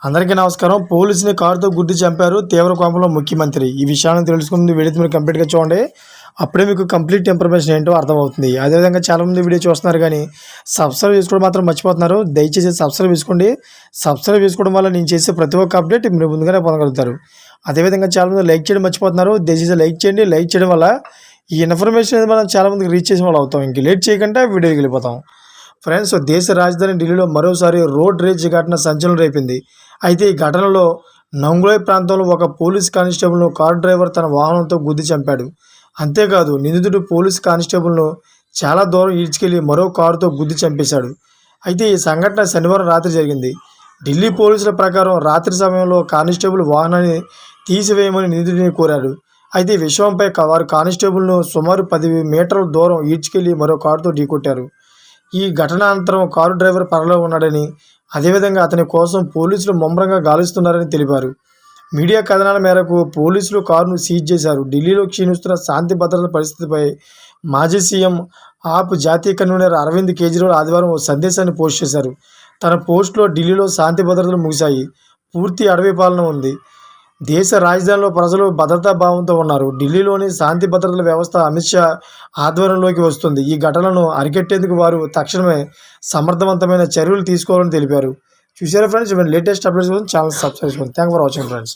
అందరికీ నమస్కారం. పోలీసుని కారుతో గుద్ది చంపారు తీవ్ర కోపంలో ముఖ్యమంత్రి. ఈ విషయాన్ని తెలుసుకుని వీడియో మీరు కంప్లీట్గా చూడండి. అప్పుడే మీకు కంప్లీట్ ఇన్ఫర్మేషన్ ఏంటో అర్థమవుతుంది. అదేవిధంగా చాలామంది వీడియో చూస్తున్నారు కానీ సబ్స్క్రైబ్ చేసుకోవడం మాత్రం మర్చిపోతున్నారు. దయచేసి సబ్స్క్రైబ్ చేసుకోండి. సబ్స్క్రైబ్ చేసుకోవడం వల్ల నేను చేసే ప్రతి ఒక్క అప్డేట్ మీరు ముందుగానే పొందగలుగుతారు. అదేవిధంగా చాలామంది లైక్ చేయడం మర్చిపోతున్నారు. దయచేసి లైక్ చేయండి. లైక్ చేయడం వల్ల ఈ ఇన్ఫర్మేషన్ అనేది మనం చాలామందికి రీచ్ చేసిన వాళ్ళు అవుతాం. ఇంక లేట్ చేయకుండా వీడియోకి వెళ్ళిపోతాం. ఫ్రెండ్స్, దేశ రాజధాని ఢిల్లీలో మరోసారి రోడ్ రేజ్ ఘటన సంచలనం రేపింది. అయితే ఈ ఘటనలో నంగులోయ్ ప్రాంతంలో ఒక పోలీస్ కానిస్టేబుల్ను కారు డ్రైవర్ తన వాహనంతో గుద్ది చంపాడు. అంతేకాదు నిందితుడు పోలీస్ కానిస్టేబుల్ను చాలా దూరం ఈడ్చుకెళ్లి మరో కారుతో గుద్ది చంపేశాడు. అయితే ఈ సంఘటన శనివారం రాత్రి జరిగింది. ఢిల్లీ పోలీసుల ప్రకారం రాత్రి సమయంలో కానిస్టేబుల్ వాహనాన్ని తీసివేయమని నిందితుడిని కోరాడు. అయితే ఈ విషయంపై వారు కానిస్టేబుల్ను సుమారు 10 మీటర్ల దూరం ఈడ్చుకెళ్లి మరో కారుతో ఢీకొట్టారు. ఈ ఘటనానంతరం కారు డ్రైవర్ పరలో ఉన్నాడని, అదేవిధంగా అతని కోసం పోలీసులు ముమ్మరంగా గాలిస్తున్నారని తెలిపారు. మీడియా కథనాల మేరకు పోలీసులు కారును సీజ్ చేశారు. ఢిల్లీలో క్షీణిస్తున్న శాంతి భద్రతల పరిస్థితిపై మాజీ సీఎం ఆప్ జాతీయ కన్వీనర్ అరవింద్ కేజ్రీవాల్ ఆదివారం ఓ సందేశాన్ని పోస్ట్ చేశారు. తన పోస్టులో ఢిల్లీలో శాంతి భద్రతలు ముగిశాయి, పూర్తి అడవి పాలన ఉంది, దేశ రాజధానిలో ప్రజలు భద్రతా భావంతో ఉన్నారు, ఢిల్లీలోని శాంతి భద్రతల వ్యవస్థ అమిత్ షా ఆధ్వర్యంలోకి వస్తుంది, ఈ ఘటనలను అరికట్టేందుకు వారు తక్షణమే సమర్థవంతమైన చర్యలు తీసుకోవాలని తెలిపారు. చూసారా ఫ్రెండ్స్, ఇవన్నీ లేటెస్ట్ అప్డేట్స్ కోసం ఛానల్ సబ్స్క్రైబ్ చేసుకోండి. Thank for watching friends.